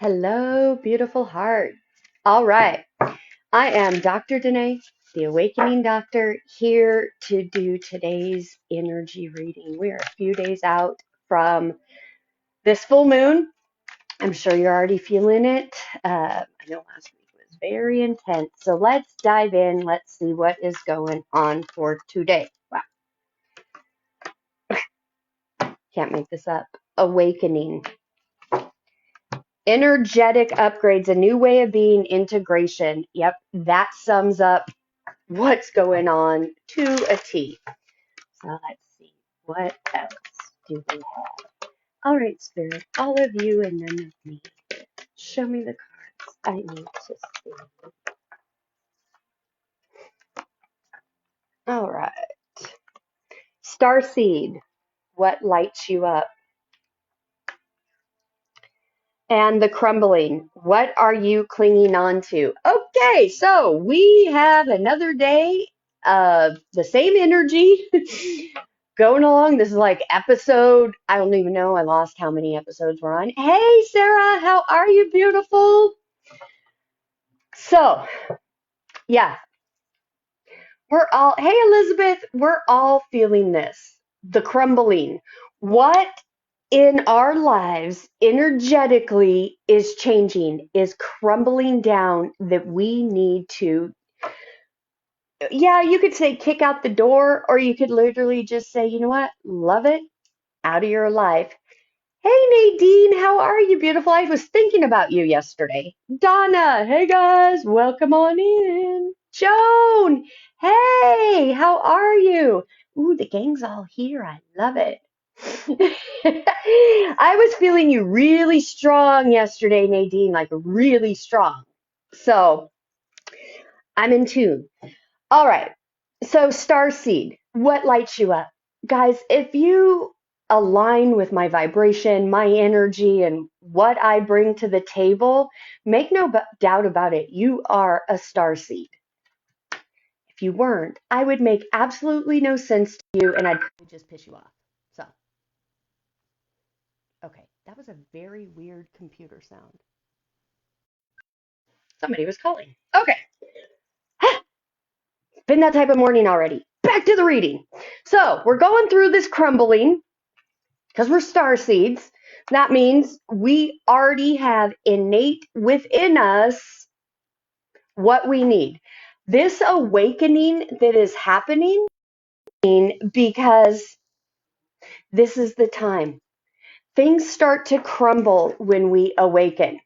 Hello, beautiful heart. All right. I am Dr. Danae, the Awakening Doctor, here to do today's energy reading. We are a few days out from this full moon. I'm sure you're already feeling it. I know last week was very intense. So let's dive in. Let's see what is going on for today. Wow, can't make this up. Awakening. Energetic upgrades, a new way of being, integration. Yep, that sums up what's going on to a T. So let's see, what else do we have? All right, Spirit, all of you and none of me. Show me the cards I need to see. All right. Starseed, what lights you up? And the crumbling, what are you clinging on to? Okay, so we have another day of the same energy going along. This is like episode, I don't even know, I lost how many episodes we're on. Hey, Sarah, how are you, beautiful? So, yeah, hey, Elizabeth, we're all feeling this, the crumbling. What in our lives energetically is changing, is crumbling down that we need to, yeah, you could say kick out the door, or you could literally just say, you know what, love it, out of your life. Hey Nadine, how are you, beautiful? I was thinking about you yesterday. Donna, hey guys, welcome on in. Joan, hey, how are you? Ooh, the gang's all here. I love it. I was feeling you really strong yesterday, Nadine, like really strong. So I'm in tune. All right. So, Starseed, what lights you up? Guys, if you align with my vibration, my energy, and what I bring to the table, make no doubt about it, you are a starseed. If you weren't, I would make absolutely no sense to you and I'd probably just piss you off. So, okay, that was a very weird computer sound. Somebody was calling. Okay. Been that type of morning already. Back to the reading. So, we're going through this crumbling because we're star seeds. That means we already have innate within us what we need. This awakening that is happening because this is the time. Things start to crumble when we awaken.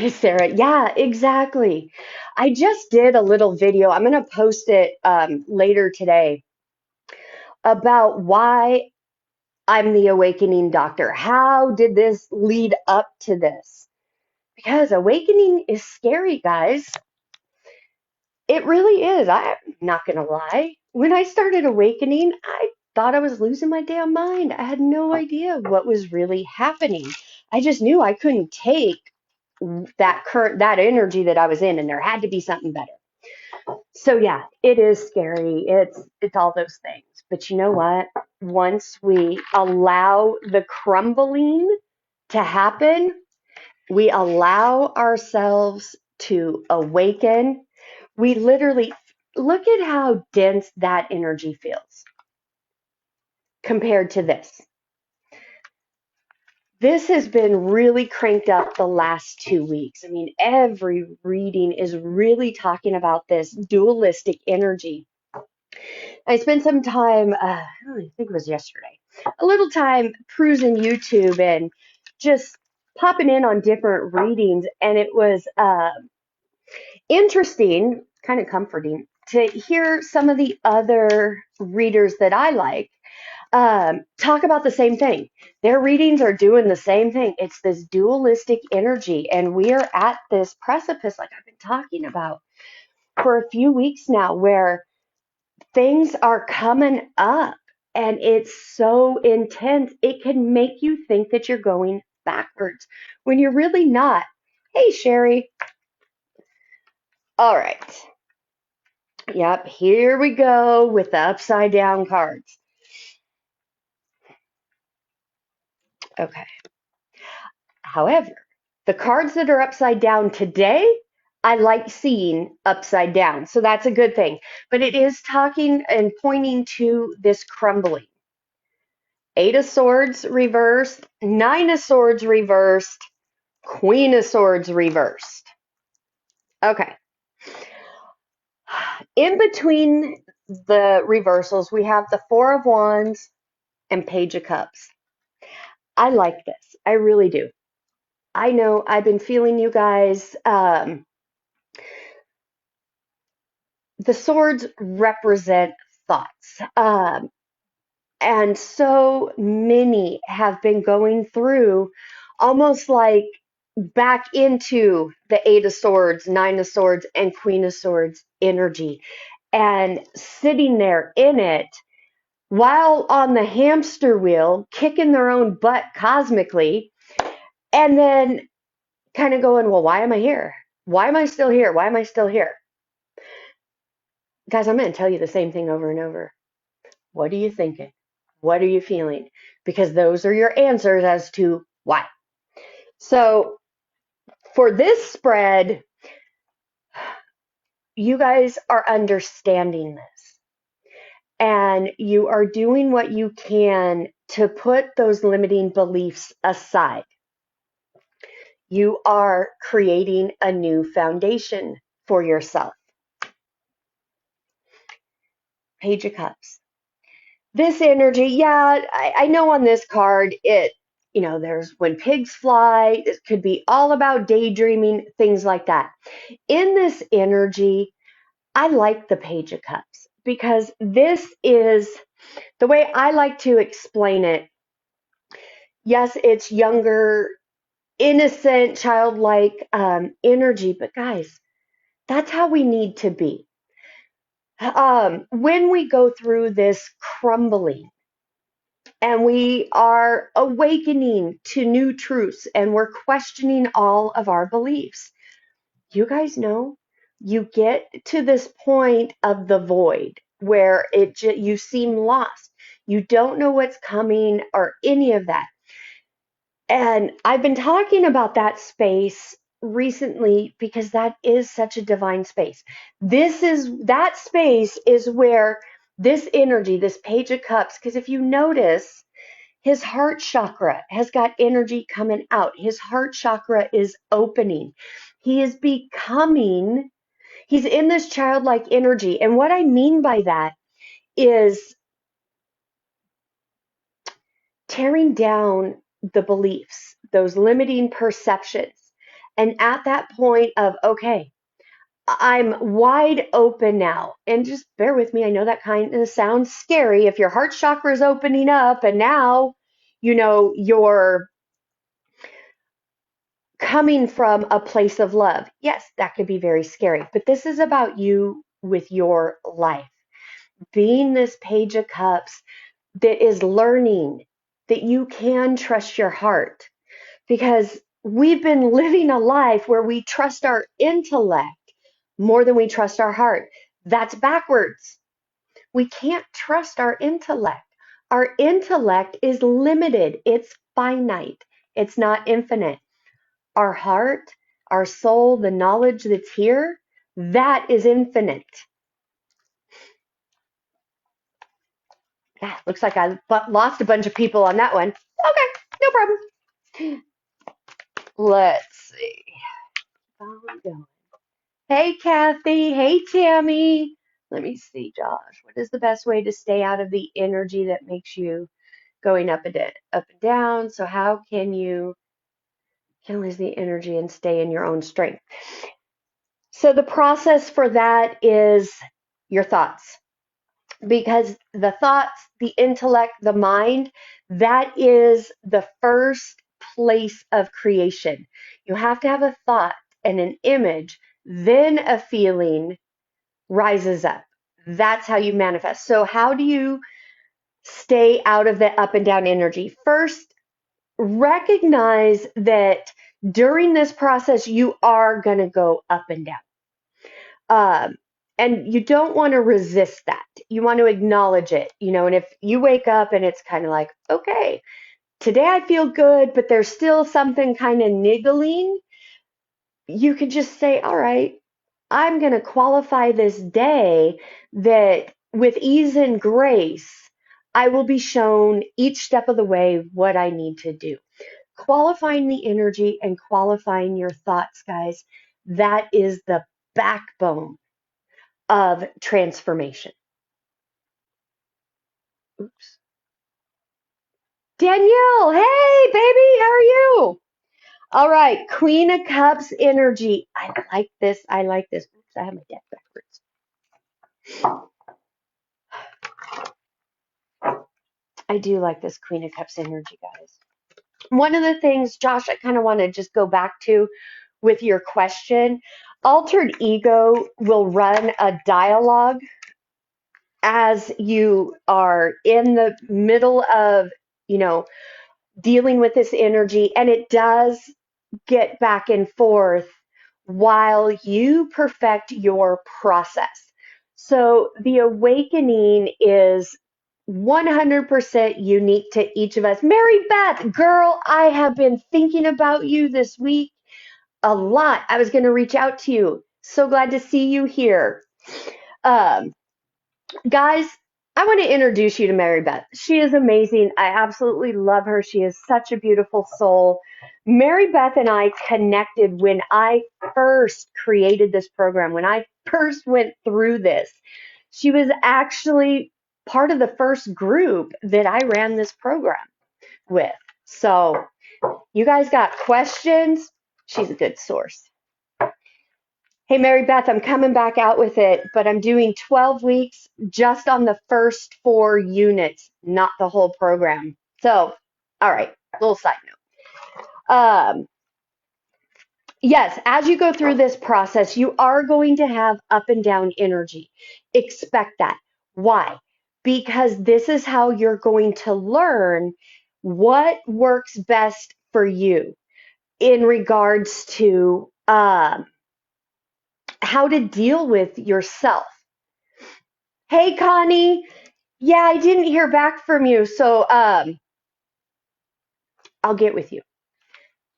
Sarah, yeah, exactly. I just did a little video. I'm going to post it later today about why I'm the awakening doctor. How did this lead up to this? Because awakening is scary, guys. It really is. I'm not going to lie. When I started awakening, I thought I was losing my damn mind. I had no idea what was really happening. I just knew I couldn't take that energy that I was in, and there had to be something better. So yeah, it is scary. It's all those things. But you know what? Once we allow the crumbling to happen, we allow ourselves to awaken. We literally look at how dense that energy feels compared to this. This has been really cranked up the last 2 weeks. I mean, every reading is really talking about this dualistic energy. I spent some time, I think it was yesterday, a little time cruising YouTube and just popping in on different readings. And it was interesting, kind of comforting to hear some of the other readers that I like talk about the same thing. Their readings are doing the same thing. It's this dualistic energy, and we are at this precipice, like I've been talking about for a few weeks now, where things are coming up, and it's so intense. It can make you think that you're going backwards when you're really not. Hey, Sherry. All right. Yep, here we go with the upside down cards. Okay. However, the cards that are upside down today, I like seeing upside down. So that's a good thing. But it is talking and pointing to this crumbling. Eight of Swords reversed, Nine of Swords reversed, Queen of Swords reversed. Okay. In between the reversals, we have the Four of Wands and Page of Cups. I like this. I really do. I know I've been feeling you guys. The swords represent thoughts. And so many have been going through almost like back into the Eight of Swords, Nine of Swords, and Queen of Swords energy and sitting there in it while on the hamster wheel, kicking their own butt cosmically, and then kind of going, well, why am I here? Why am I still here? Why am I still here? Guys, I'm going to tell you the same thing over and over. What are you thinking? What are you feeling? Because those are your answers as to why. So for this spread, you guys are understanding this and you are doing what you can to put those limiting beliefs aside. You are creating a new foundation for yourself. Page of Cups. This energy, yeah, I know on this card, there's when pigs fly, it could be all about daydreaming, things like that. In this energy, I like the Page of Cups because this is the way I like to explain it. Yes, it's younger, innocent, childlike energy, but guys, that's how we need to be. When we go through this crumbling, and we are awakening to new truths and we're questioning all of our beliefs. You guys know you get to this point of the void where you seem lost. You don't know what's coming or any of that. And I've been talking about that space recently because that is such a divine space. That space is where this energy, this Page of Cups, because if you notice, his heart chakra has got energy coming out. His heart chakra is opening. He is becoming, he's in this childlike energy. And what I mean by that is tearing down the beliefs, those limiting perceptions. And at that point of, okay, I'm wide open now. And just bear with me. I know that kind of sounds scary. If your heart chakra is opening up and now, you're coming from a place of love. Yes, that could be very scary, but this is about you with your life. Being this Page of Cups that is learning that you can trust your heart because we've been living a life where we trust our intellect more than we trust our heart. That's backwards. We can't trust our intellect. Our intellect is limited. It's finite. It's not infinite. Our heart, our soul, the knowledge that's here, that is infinite. Yeah, looks like I lost a bunch of people on that one. Okay, no problem. Let's see. Hey, Kathy. Hey, Tammy. Let me see, Josh. What is the best way to stay out of the energy that makes you going up and down? So how can you canalize the energy and stay in your own strength? So the process for that is your thoughts. Because the thoughts, the intellect, the mind, that is the first place of creation. You have to have a thought and an image, then a feeling rises up. That's how you manifest. So, how do you stay out of the up and down energy? First, recognize that during this process, you are going to go up and down. And you don't want to resist that. You want to acknowledge it, and if you wake up and it's kind of like, okay, today I feel good, but there's still something kind of niggling, you could just say, all right, I'm going to qualify this day that with ease and grace, I will be shown each step of the way what I need to do. Qualifying the energy and qualifying your thoughts, guys, that is the backbone of transformation. Oops. Danielle, hey, baby, how are you? All right, Queen of Cups energy. I like this. I like this. Oops, I have my deck backwards. I do like this Queen of Cups energy, guys. One of the things, Josh, I kind of want to just go back to with your question. Altered ego will run a dialogue as you are in the middle of, you know, dealing with this energy, and it does get back and forth while you perfect your process. So the awakening is 100% unique to each of us. Mary Beth, girl, I have been thinking about you this week a lot. I was going to reach out to you. So glad to see you here. Um, Guys, I want to introduce you to Mary Beth. She is amazing. I absolutely love her. She is such a beautiful soul. Mary Beth and I connected when I first created this program, when I first went through this. She was actually part of the first group that I ran this program with. So, you guys got questions? She's a good source. Hey, Mary Beth, I'm coming back out with it, but I'm doing 12 weeks just on the first 4 units, not the whole program. So, all right, little side note. Yes, as you go through this process, you are going to have up and down energy. Expect that. Why? Because this is how you're going to learn what works best for you in regards to how to deal with yourself. Hey, Connie. Yeah, I didn't hear back from you, so I'll get with you.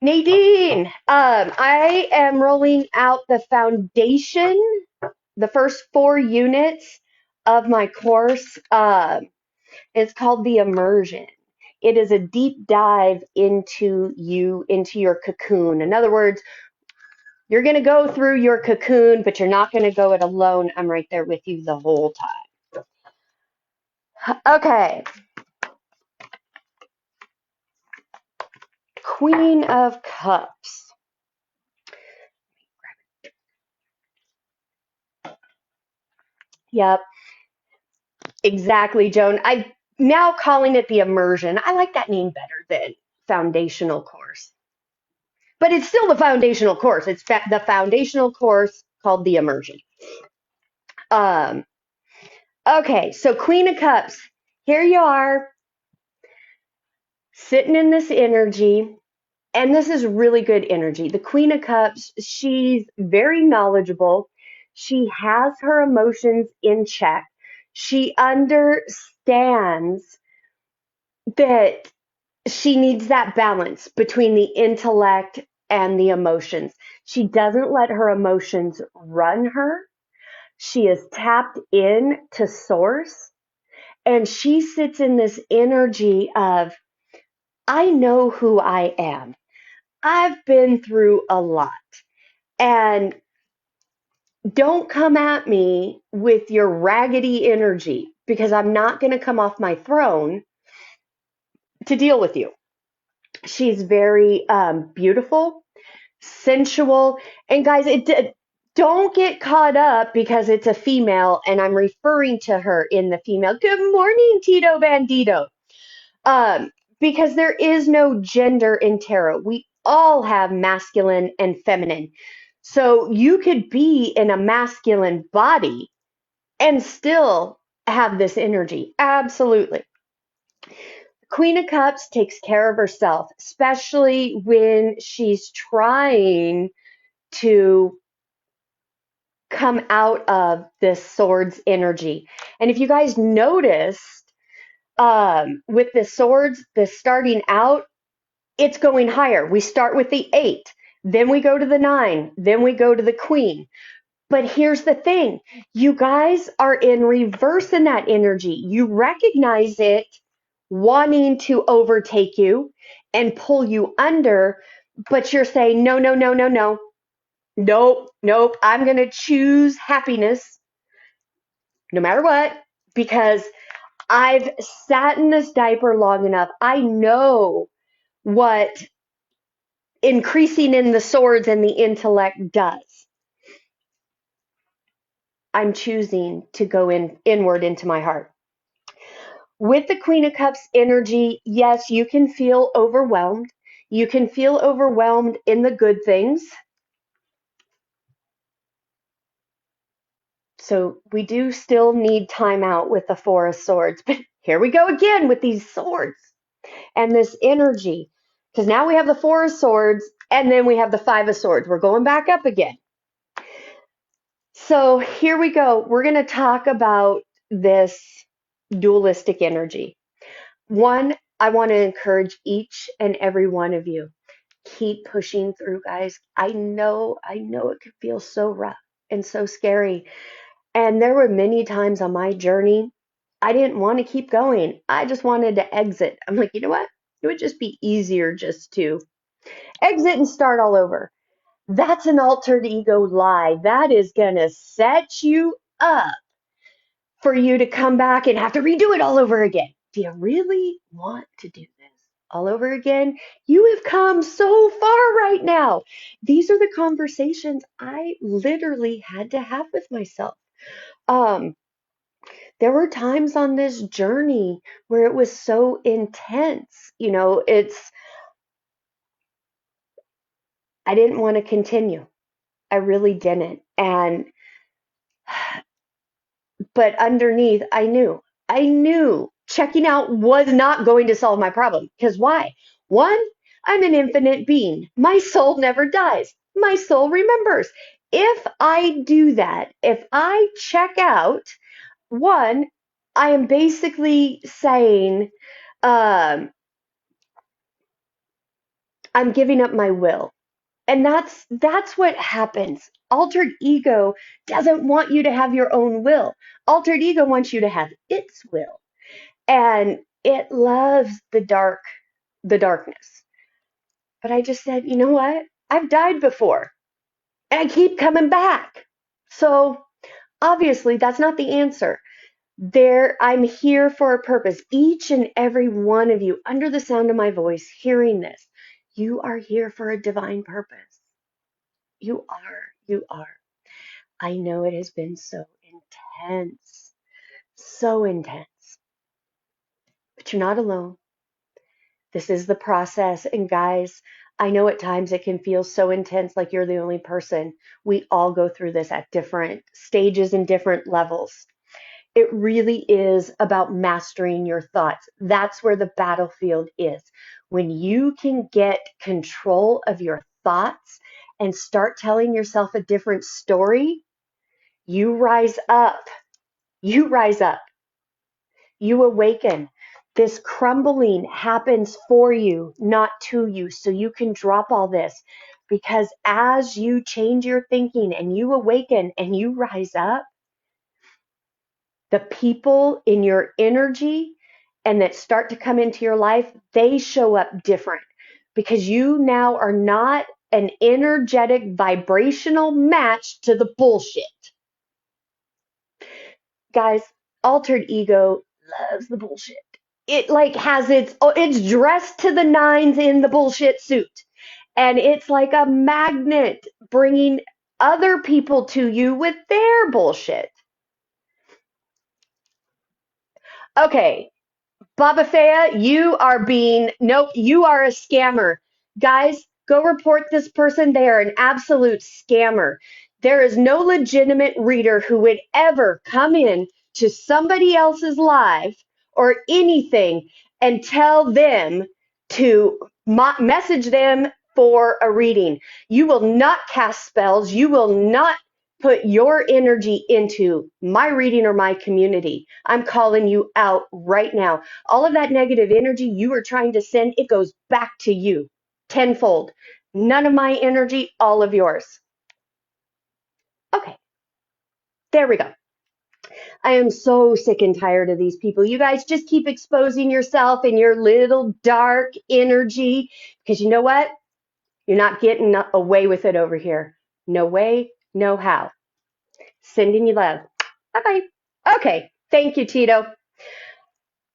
Nadine, I am rolling out the foundation, the first 4 units of my course. It's called the Immersion. It is a deep dive into you, into your cocoon. In other words, you're going to go through your cocoon, but you're not going to go it alone. I'm right there with you the whole time. Okay. Queen of Cups. Yep, exactly, Joan. I'm now calling it the Immersion. I like that name better than foundational course. But it's still the foundational course. It's the foundational course called the Immersion. Um, okay, so Queen of Cups. Here you are, sitting in this energy. And this is really good energy. The Queen of Cups, she's very knowledgeable. She has her emotions in check. She understands that she needs that balance between the intellect and the emotions. She doesn't let her emotions run her. She is tapped in to source, and she sits in this energy of, I know who I am. I've been through a lot. And don't come at me with your raggedy energy because I'm not going to come off my throne to deal with you. She's very beautiful, sensual, and guys, don't get caught up because it's a female and I'm referring to her in the female. Good morning, Tito Bandito. Um, because there is no gender in tarot. We all have masculine and feminine. So you could be in a masculine body and still have this energy. Absolutely. Queen of Cups takes care of herself, especially when she's trying to come out of this swords energy. And if you guys noticed, With the swords, the starting out, it's going higher. We start with the 8, then we go to the 9, then we go to the queen. But here's the thing, you guys are in reverse in that energy. You recognize it wanting to overtake you and pull you under, but you're saying, no, no, no, no, no. Nope, nope. I'm going to choose happiness no matter what, because I've sat in this diaper long enough. I know what increasing in the swords and the intellect does. I'm choosing to go inward into my heart. With the Queen of Cups energy, yes, you can feel overwhelmed. You can feel overwhelmed in the good things. So we do still need time out with the Four of Swords. But here we go again with these swords and this energy. Because now we have the Four of Swords and then we have the Five of Swords. We're going back up again. So here we go. We're going to talk about this dualistic energy. One, I want to encourage each and every one of you. Keep pushing through, guys. I know it can feel so rough and so scary. And there were many times on my journey, I didn't want to keep going. I just wanted to exit. I'm like, you know what? It would just be easier just to exit and start all over. That's an altered ego lie. That is going to set you up for you to come back and have to redo it all over again. Do you really want to do this all over again? You have come so far right now. These are the conversations I literally had to have with myself. There were times on this journey where it was so intense. I didn't want to continue. I really didn't. But underneath, I knew checking out was not going to solve my problem. Because why? One, I'm an infinite being. My soul never dies. My soul remembers. If I do that, if I check out, one, I am basically saying, I'm giving up my will. And that's what happens. Altered ego doesn't want you to have your own will. Altered ego wants you to have its will. And it loves the darkness. But I just said, you know what? I've died before. And I keep coming back. So obviously that's not the answer. I'm here for a purpose. Each and every one of you, under the sound of my voice, hearing this, you are here for a divine purpose. You are. You are. I know it has been so intense, but you're not alone. This is the process. And guys, I know at times it can feel so intense, like you're the only person. We all go through this at different stages and different levels. It really is about mastering your thoughts. That's where the battlefield is. When you can get control of your thoughts and start telling yourself a different story, you rise up. You rise up. You awaken. This crumbling happens for you, not to you. So you can drop all this, because as you change your thinking and you awaken and you rise up, the people in your energy and that start to come into your life, they show up different, because you now are not an energetic vibrational match to the bullshit. Guys, altered ego loves the bullshit. It like has it's dressed to the nines in the bullshit suit. And it's like a magnet bringing other people to you with their bullshit. Okay, Baba Fea, you are a scammer. Guys, go report this person. They are an absolute scammer. There is no legitimate reader who would ever come in to somebody else's live or anything and tell them to message them for a reading. You will not cast spells. You will not put your energy into my reading or my community, I'm calling you out right now. All of that negative energy you were trying to send, it goes back to you tenfold. None of my energy, all of yours. Okay, there we go. I am so sick and tired of these people. You guys just keep exposing yourself and your little dark energy because you know what? You're not getting away with it over here. No way, no how. Sending you love. Bye bye. Okay. Thank you, Tito.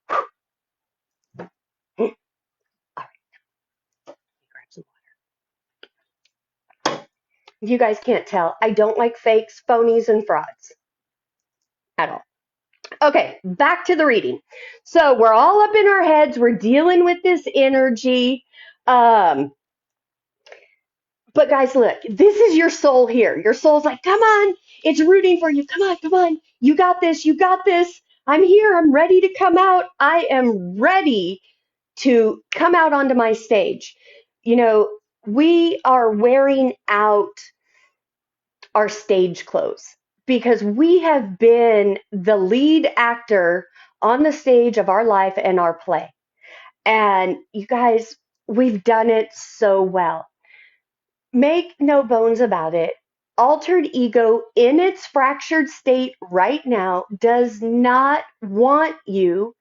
All right. Grab some water. You guys can't tell. I don't like fakes, phonies, and frauds at all. Okay, back to the reading. So we're all up in our heads. We're dealing with this energy. Um, but guys, look, this is your soul here. Your soul's like, come on, it's rooting for you. Come on, come on. You got this. You got this. I'm here. I'm ready to come out. I am ready to come out onto my stage. You know, we are wearing out our stage clothes because we have been the lead actor on the stage of our life and our play. And you guys, we've done it so well. Make no bones about it. Altered ego in its fractured state right now does not want you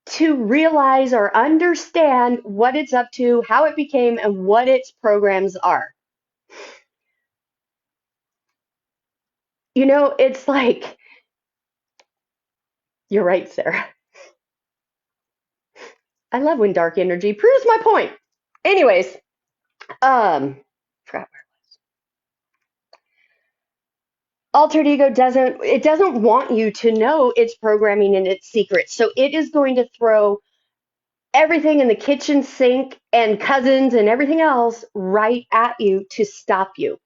to realize or understand what it's up to, how it became, and what its programs are. You know, it's like, you're right, Sarah. I love when dark energy proves my point. Anyways, forgot where. Altered ego doesn't want you to know its programming and its secrets. So it is going to throw everything in the kitchen sink and cousins and everything else right at you to stop you.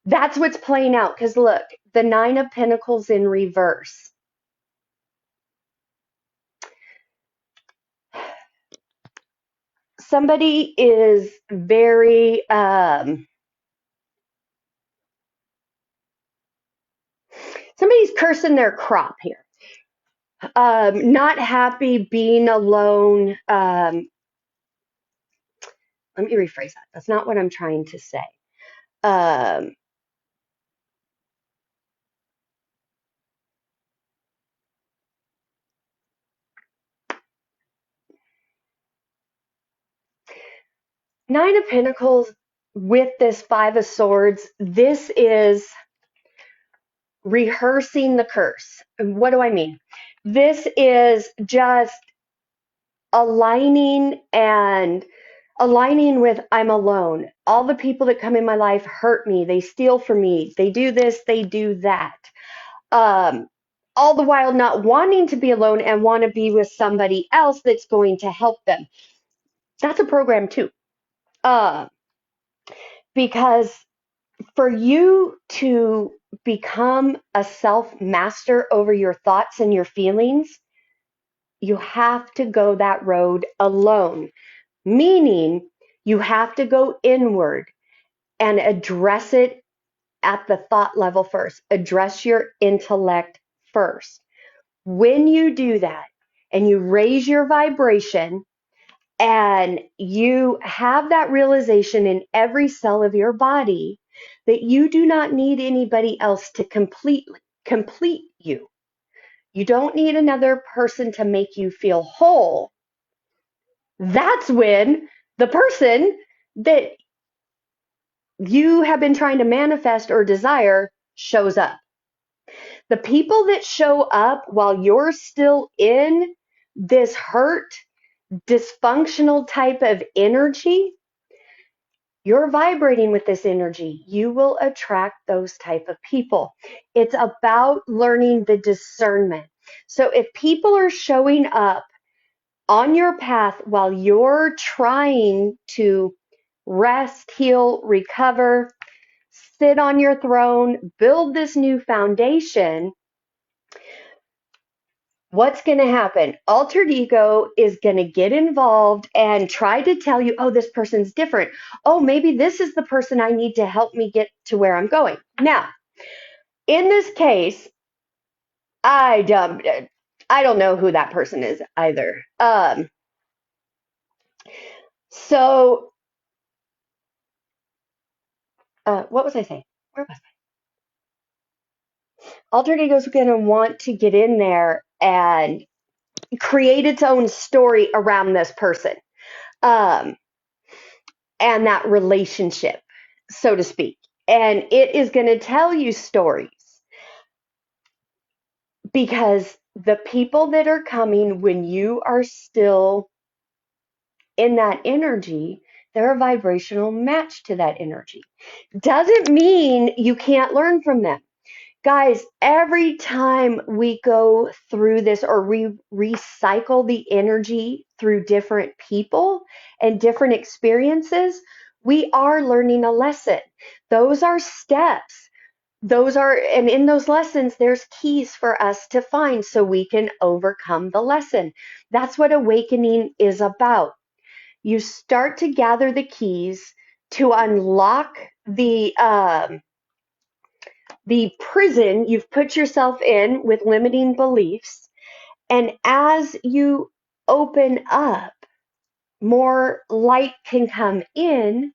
That's what's playing out. Because look, the Nine of Pentacles in reverse. Somebody is very somebody's cursing their crop here. Not happy being alone. Let me rephrase that. That's not what I'm trying to say. Um, Nine of Pentacles with this Five of Swords, this is rehearsing the curse. What do I mean? This is just aligning with I'm alone. All the people that come in my life hurt me. They steal from me. They do this, they do that. All the while not wanting to be alone and want to be with somebody else that's going to help them. That's a program too. Because for you to become a self-master over your thoughts and your feelings, you have to go that road alone, meaning you have to go inward and address it at the thought level first. Address your intellect first. When you do that and you raise your vibration and you have that realization in every cell of your body that you do not need anybody else to complete you. You don't need another person to make you feel whole. That's when the person that you have been trying to manifest or desire shows up. The people that show up while you're still in this hurt, dysfunctional type of energy, you're vibrating with this energy. You will attract those type of people. It's about learning the discernment. So if people are showing up on your path while you're trying to rest, heal, recover, sit on your throne, build this new foundation, what's going to happen? Altered ego is going to get involved and try to tell you, oh, this person's different. Oh, maybe this is the person I need to help me get to where I'm going. Now, In this case, I don't, I don't know who that person is either. So what was I saying? Where was I? Alter ego's going to want to get in there and create its own story around this person, um, and that relationship, so to speak. And it is going to tell you stories because the people that are coming when you are still in that energy, they're a vibrational match to that energy. Doesn't mean you can't learn from them. Guys, every time we go through this or we recycle the energy through different people and different experiences, we are learning a lesson. Those are steps. And in those lessons, there's keys for us to find so we can overcome the lesson. That's what awakening is about. You start to gather the keys to unlock the prison you've put yourself in with limiting beliefs. And as you open up, more light can come in.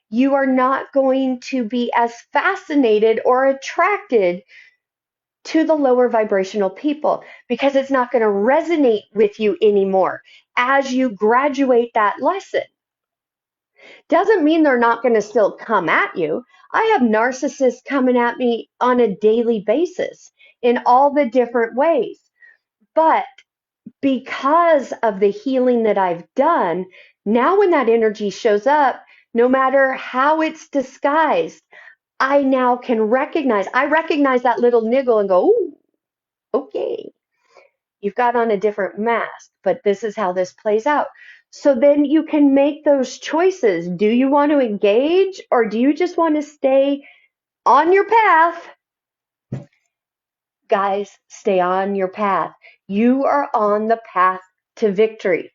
You are not going to be as fascinated or attracted to the lower vibrational people because it's not going to resonate with you anymore as you graduate that lesson. Doesn't mean they're not going to still come at you. I have narcissists coming at me on a daily basis in all the different ways. But because of the healing that I've done, now when that energy shows up, no matter how it's disguised, I now can I recognize that little niggle and go, ooh, okay, you've got on a different mask, but this is how this plays out. So then you can make those choices. Do you want to engage or do you just want to stay on your path? Guys, stay on your path. You are on the path to victory,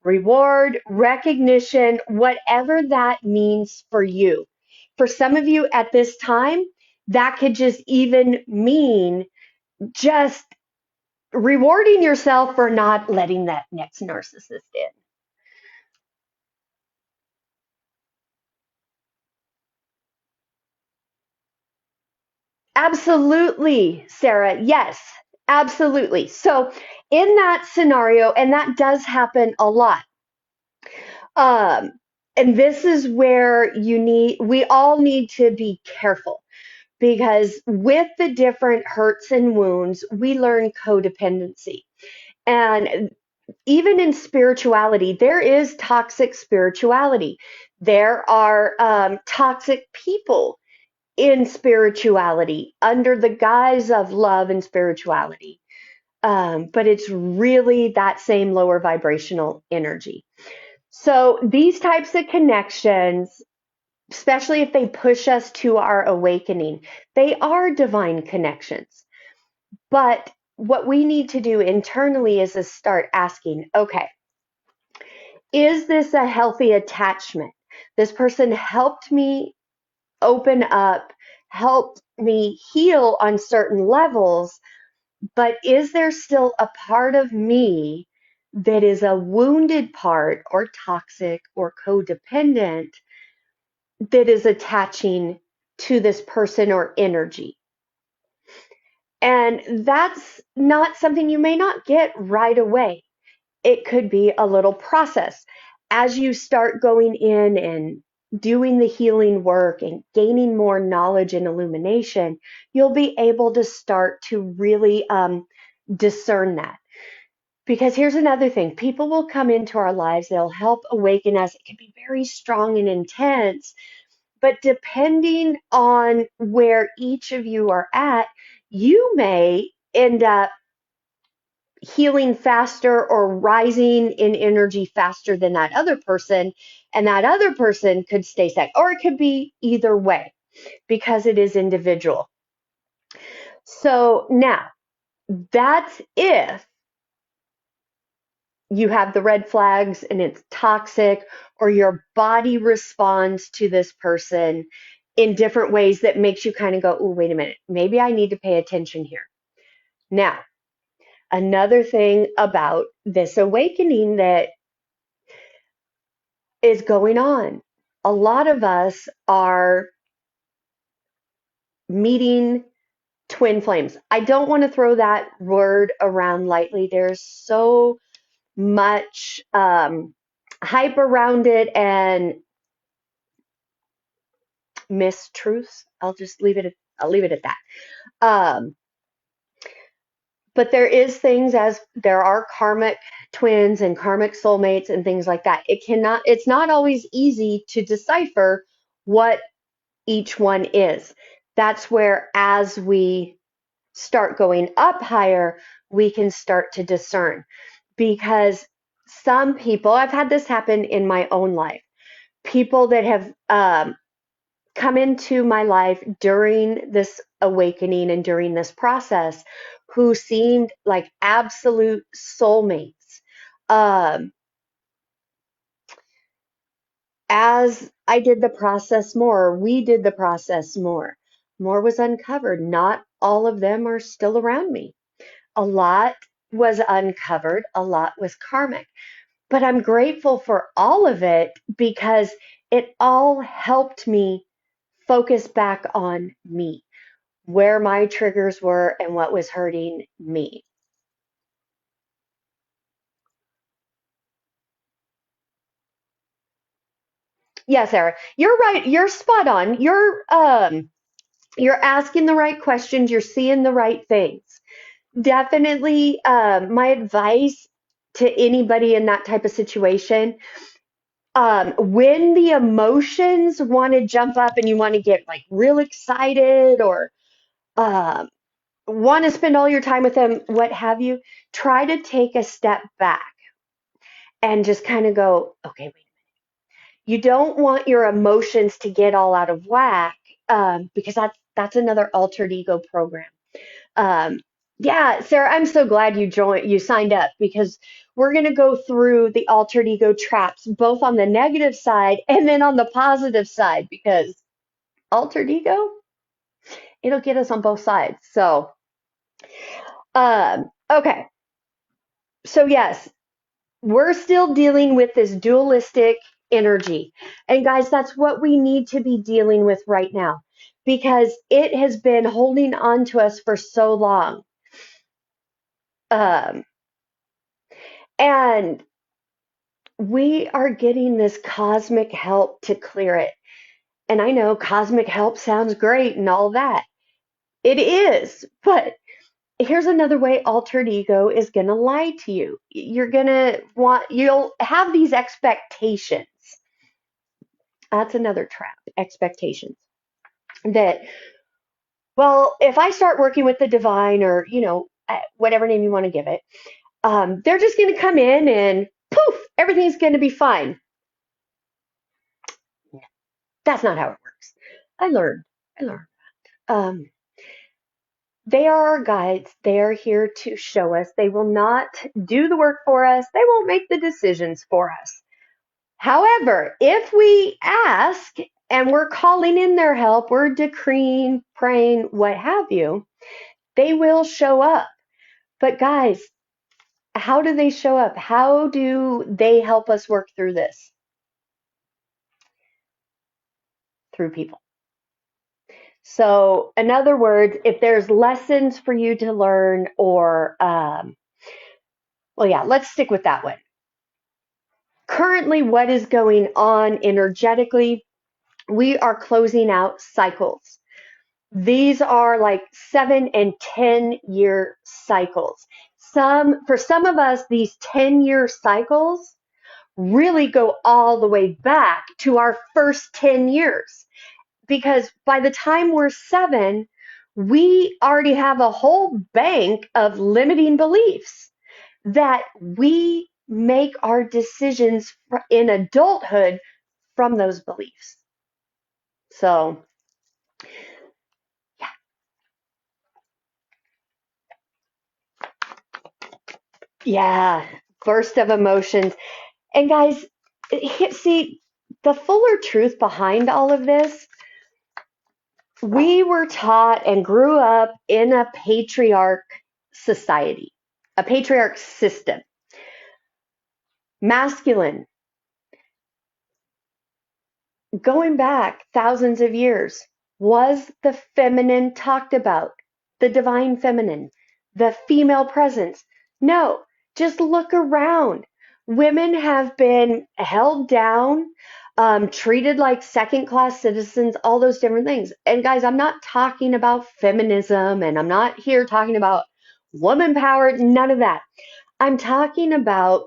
reward, recognition, whatever that means for you. For some of you at this time, that could just even mean just rewarding yourself for not letting that next narcissist in. Absolutely, Sarah. Yes, absolutely. So, in that scenario, and that does happen a lot. Um, and this is where we all need to be careful because with the different hurts and wounds, we learn codependency. And even in spirituality, there is toxic spirituality. There are toxic people in spirituality under the guise of love and spirituality. But it's really that same lower vibrational energy. So these types of connections, especially if they push us to our awakening, they are divine connections. But what we need to do internally is to start asking, okay, is this a healthy attachment? This person helped me open up, helped me heal on certain levels, but is there still a part of me that is a wounded part or toxic or codependent that is attaching to this person or energy? And that's not something you may not get right away. It could be a little process. As you start going in and doing the healing work and gaining more knowledge and illumination, you'll be able to start to really discern that. Because here's another thing, people will come into our lives, they'll help awaken us. It can be very strong and intense, but depending on where each of you are at, you may end up healing faster or rising in energy faster than that other person, and that other person could stay stuck, or it could be either way because it is individual. So now that's if you have the red flags and it's toxic, or your body responds to this person in different ways that makes you kind of go, oh, wait a minute, maybe I need to pay attention here. Now, another thing about this awakening that is going on, a lot of us are meeting twin flames. I don't want to throw that word around lightly. There's so much hype around it and mistruths. I'll leave it at that. Um, but there is things, as there are karmic twins and karmic soulmates and things like that. It's not always easy to decipher what each one is. That's where, as we start going up higher, we can start to discern. Because some people, I've had this happen in my own life, people that have come into my life during this awakening and during this process who seemed like absolute soulmates. Um, as I did the process more, we did the process more was uncovered. Not all of them are still around me. A lot was uncovered, a lot was karmic. But I'm grateful for all of it because it all helped me focus back on me, where my triggers were and what was hurting me. Yeah, Sarah, you're right. You're spot on. You're asking the right questions. You're seeing the right things. Definitely, my advice to anybody in that type of situation, when the emotions want to jump up and you want to get like real excited or um, want to spend all your time with them, what have you, try to take a step back and just kind of go, okay, wait. You don't want your emotions to get all out of whack, because that's another altered ego program. Um, yeah, Sarah, I'm so glad you signed up because we're going to go through the altered ego traps, both on the negative side and then on the positive side, because altered ego, it'll get us on both sides. So, okay. So yes, we're still dealing with this dualistic energy. And guys, that's what we need to be dealing with right now because it has been holding on to us for so long. Um, and we are getting this cosmic help to clear it. And I know cosmic help sounds great and all that. It is, but here's another way altered ego is going to lie to you. You'll have these expectations. That's another trap, expectations. That, well, if I start working with the divine or, whatever name you want to give it, they're just going to come in and poof, everything's going to be fine. That's not how it works. I learned. I learned. Um, they are our guides. They are here to show us. They will not do the work for us. They won't make the decisions for us. However, if we ask and we're calling in their help, we're decreeing, praying, what have you, they will show up. But guys, how do they show up? How do they help us work through this? Through people. So, in other words, if there's lessons for you to learn, or, well, yeah, let's stick with that one. Currently, what is going on energetically? We are closing out cycles. These are like 7 and 10-year cycles. For some of us, these 10-year cycles really go all the way back to our first 10 years. Because by the time we're 7, we already have a whole bank of limiting beliefs that we make our decisions in adulthood from those beliefs. So, yeah, burst of emotions. And guys, see, the fuller truth behind all of this, We were taught and grew up in a patriarch society, a patriarch system. Masculine, going back thousands of years, was the feminine talked about, the divine feminine, the female presence? No, just look around. Women have been held down, treated like second class citizens, all those different things. And guys, I'm not talking about feminism and I'm not here talking about woman power, none of that. I'm talking about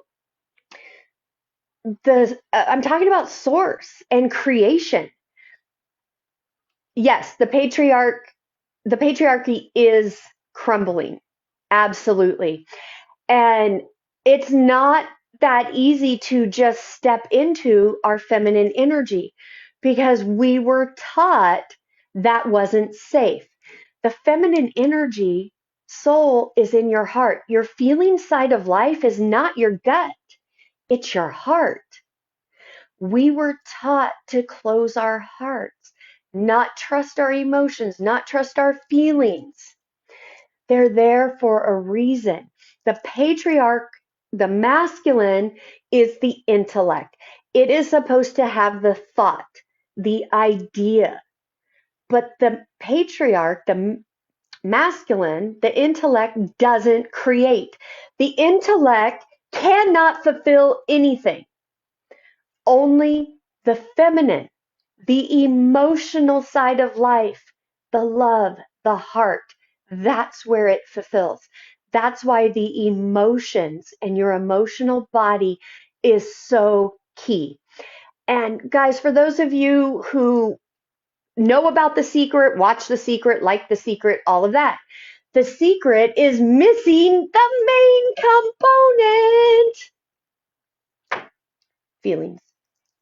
I'm talking about source and creation. Yes, the patriarchy is crumbling. Absolutely. And it's not that easy to just step into our feminine energy because we were taught that wasn't safe. The feminine energy, soul, is in your heart. Your feeling side of life is not your gut, it's your heart. We were taught to close our hearts, not trust our emotions, not trust our feelings. They're there for a reason. The patriarch, the masculine, is the intellect. It is supposed to have the thought, the idea. But the patriarch, the masculine, the intellect doesn't create. The intellect cannot fulfill anything. Only the feminine, the emotional side of life, the love, the heart, that's where it fulfills. That's why the emotions and your emotional body is so key. And guys, for those of you who know about The Secret, watch The Secret, like The Secret, all of that, The Secret is missing the main component: feelings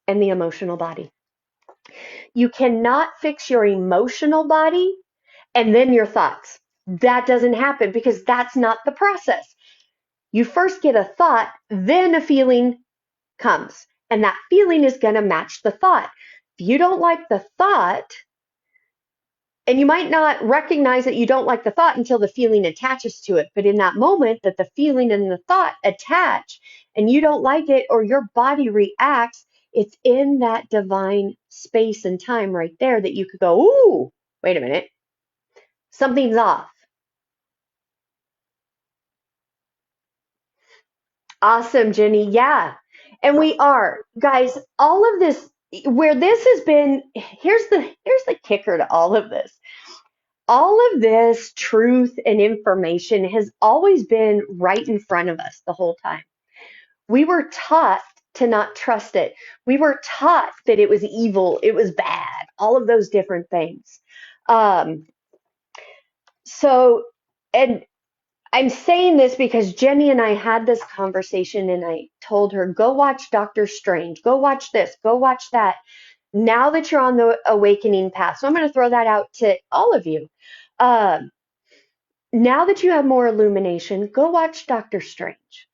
and the emotional body. You cannot fix your emotional body and then your thoughts. That doesn't happen because that's not the process. You first get a thought, then a feeling comes, and that feeling is going to match the thought. If you don't like the thought, and you might not recognize that you don't like the thought until the feeling attaches to it, but in that moment that the feeling and the thought attach and you don't like it or your body reacts, it's in that divine space and time right there that you could go, ooh, wait a minute, something's off. Awesome, Jenny. Yeah. And we are, guys, all of this, where this has been, here's the kicker to all of this. All of this truth and information has always been right in front of us the whole time. We were taught to not trust it. We were taught that it was evil, it was bad, all of those different things. Um, so, and I'm saying this because Jenny and I had this conversation and I told her, go watch Doctor Strange, go watch this, go watch that. Now that you're on the awakening path, so I'm going to throw that out to all of you. Um, Now that you have more illumination, go watch Doctor Strange.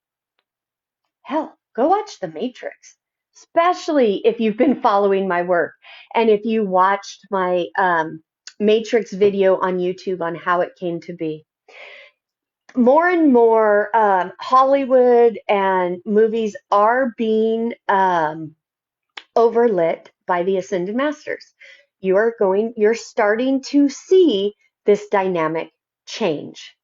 Hell, go watch The Matrix, especially if you've been following my work and if you watched my Matrix video on YouTube on how it came to be. More and more Hollywood and movies are being overlit by the Ascended Masters. You're starting to see this dynamic change.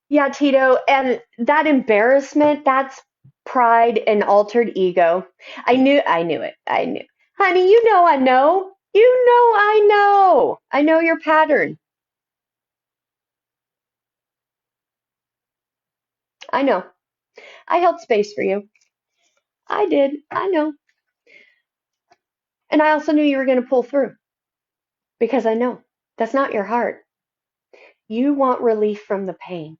Yeah, Tito, and that embarrassment, that's pride and altered ego. I knew it. I knew. Honey, you know I know. You know I know. I know your pattern. I know. I held space for you. I did. I know. And I also knew you were going to pull through because I know that's not your heart. You want relief from the pain.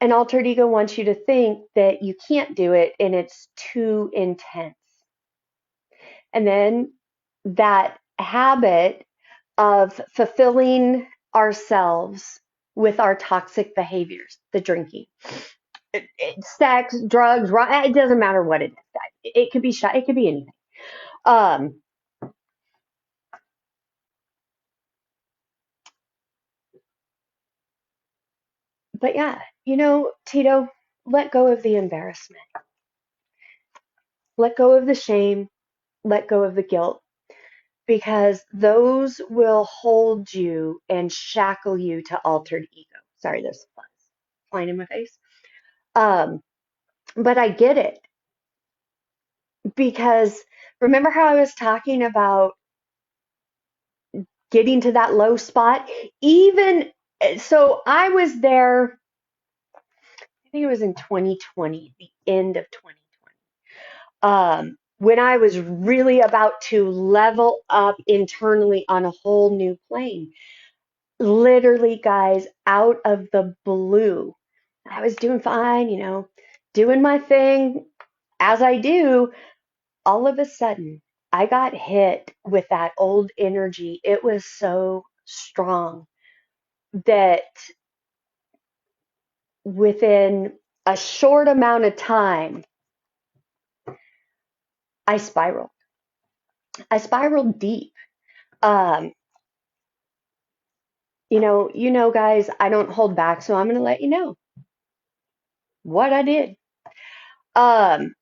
And altered ego wants you to think that you can't do it and it's too intense. And then that habit of fulfilling ourselves with our toxic behaviors, the drinking, sex, drugs, it doesn't matter what it is, guys. It could be shot, it could be anything. Um, but yeah, Tito, let go of the embarrassment, let go of the shame, let go of the guilt, because those will hold you and shackle you to altered ego. Sorry, there's flies flying in my face. Um, but I get it, because remember how I was talking about getting to that low spot? Even so, I was there, I think it was in 2020, the end of 2020, when I was really about to level up internally on a whole new plane. Literally, guys, out of the blue, I was doing fine, doing my thing as I do. All of a sudden, I got hit with that old energy. It was so strong that within a short amount of time, I spiraled. I spiraled deep. Um, guys, I don't hold back, so I'm going to let you know what I did. Um,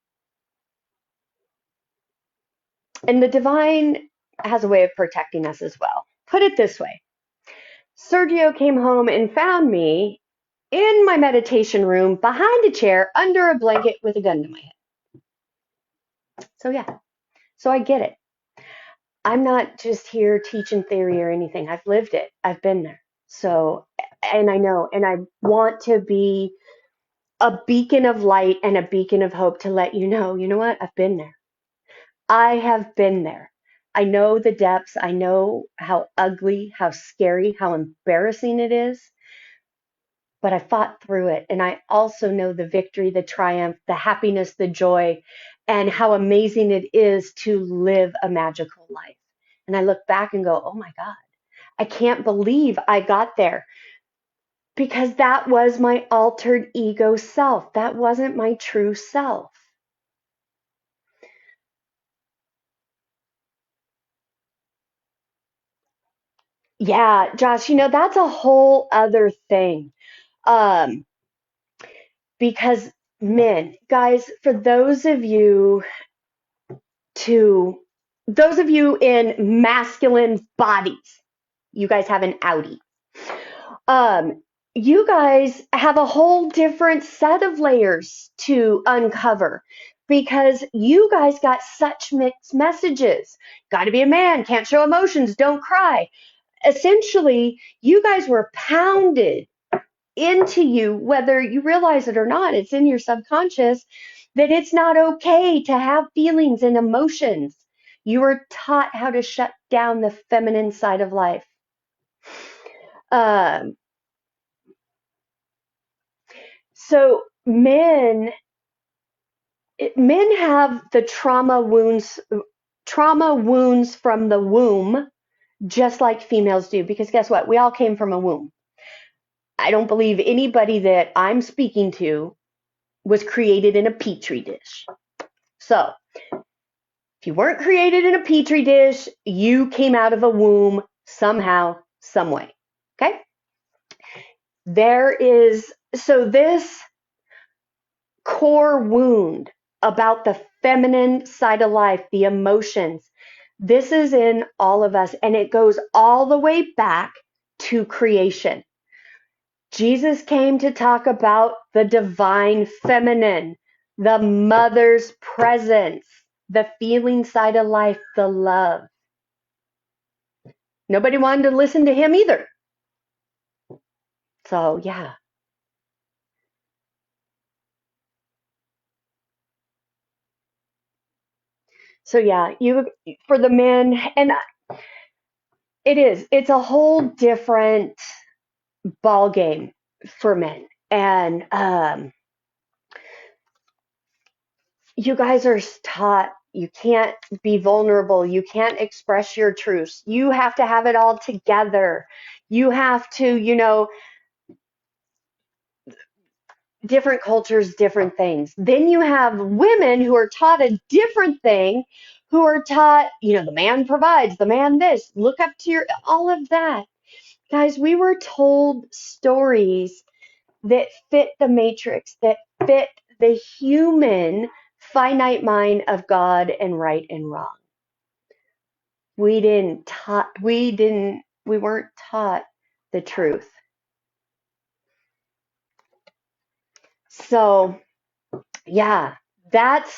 and the divine has a way of protecting us as well. Put it this way. Sergio came home and found me in my meditation room behind a chair under a blanket with a gun to my head. So yeah, so I get it. I'm not just here teaching theory or anything. I've lived it. I've been there. So, and I know, and I want to be a beacon of light and a beacon of hope to let you know what? I've been there. I have been there. I know the depths. I know how ugly, how scary, how embarrassing it is. But I fought through it. And I also know the victory, the triumph, the happiness, the joy, and how amazing it is to live a magical life. And I look back and go, oh my God, I can't believe I got there, because that was my altered ego self. That wasn't my true self. Yeah, Josh, that's a whole other thing. Um, because men, guys, for to those of you in masculine bodies, you guys have an Audi. Um, you guys have a whole different set of layers to uncover, because you guys got such mixed messages. Got to be a man, can't show emotions, don't cry. Essentially, you guys were pounded into you, whether you realize it or not. It's in your subconscious that it's not okay to have feelings and emotions. You were taught how to shut down the feminine side of life. Um, so men have the trauma wounds from the womb, just like females do, because guess what? We all came from a womb. I don't believe anybody that I'm speaking to was created in a petri dish. So if you weren't created in a petri dish, you came out of a womb somehow, some way. Okay? So this core wound about the feminine side of life, the emotions, this is in all of us, and it goes all the way back to creation. Jesus came to talk about the divine feminine, the mother's presence, the feeling side of life, the love. Nobody wanted to listen to him either. So, yeah. So, yeah, for the men, and it's a whole different ball game for men. And you guys are taught you can't be vulnerable. You can't express your truths. You have to have it all together. You have to, different cultures, different things. Then you have women who are taught a different thing, who are taught, the man provides, the man this, look up to all of that. Guys, we were told stories that fit the matrix, that fit the human finite mind of God and right and wrong. We weren't taught the truth. So yeah, that's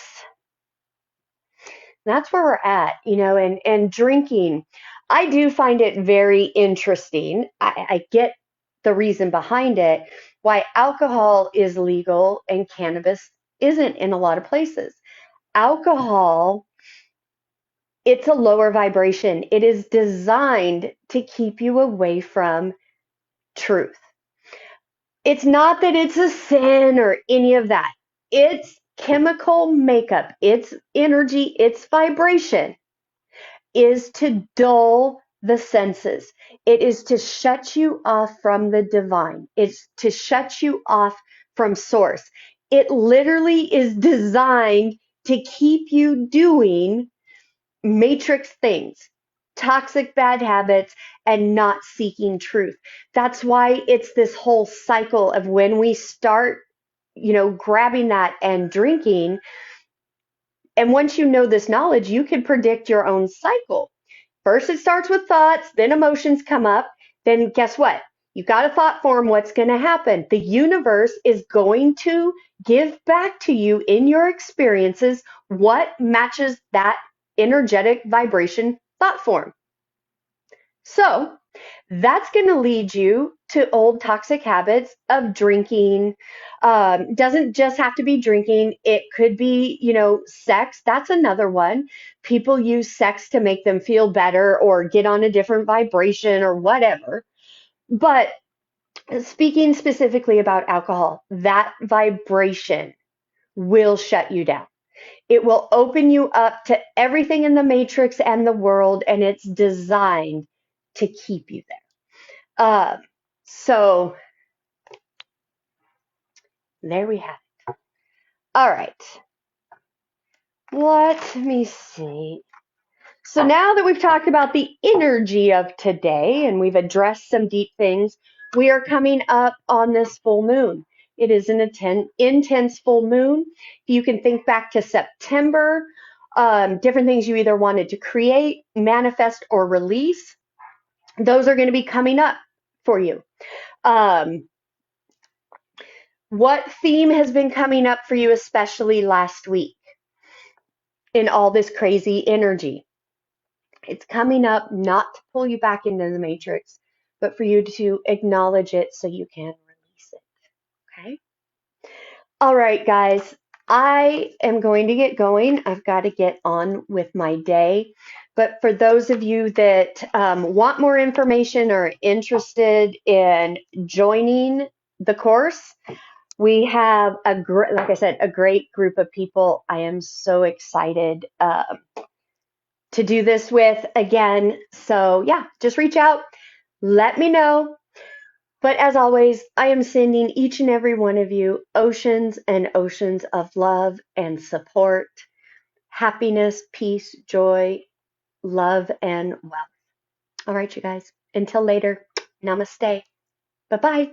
where we're at, and drinking. I do find it very interesting. I get the reason behind it, why alcohol is legal and cannabis isn't in a lot of places. Alcohol, it's a lower vibration. It is designed to keep you away from truth. It's not that it's a sin or any of that. It's chemical makeup, it's energy, it's vibration is to dull the senses. It is to shut you off from the divine. It's to shut you off from source. It literally is designed to keep you doing matrix things, toxic bad habits, and not seeking truth. That's why it's this whole cycle of when we start, grabbing that and drinking. And once you know this knowledge, you can predict your own cycle. First, it starts with thoughts, then emotions come up. Then, guess what? You've got a thought form. What's going to happen? The universe is going to give back to you in your experiences what matches that energetic vibration thought form. So, that's going to lead you to old toxic habits of drinking. Doesn't just have to be drinking. It could be, sex. That's another one. People use sex to make them feel better or get on a different vibration or whatever. But speaking specifically about alcohol, that vibration will shut you down. It will open you up to everything in the matrix and the world, and it's designed to keep you there. So there we have it. All right. Let me see. So now that we've talked about the energy of today and we've addressed some deep things, we are coming up on this full moon. It is an intense full moon. You can think back to September, different things you either wanted to create, manifest, or release. Those are going to be coming up for you. What theme has been coming up for you, especially last week in all this crazy energy? It's coming up not to pull you back into the matrix, but for you to acknowledge it so you can release it. Okay? All right, guys. I am going to get going. I've got to get on with my day. But for those of you that want more information or are interested in joining the course, we have like I said, a great group of people. I am so excited to do this with again. So yeah, just reach out, let me know. But as always, I am sending each and every one of you oceans and oceans of love and support, happiness, peace, joy, love, and wealth. All right, you guys. Until later, namaste. Bye-bye.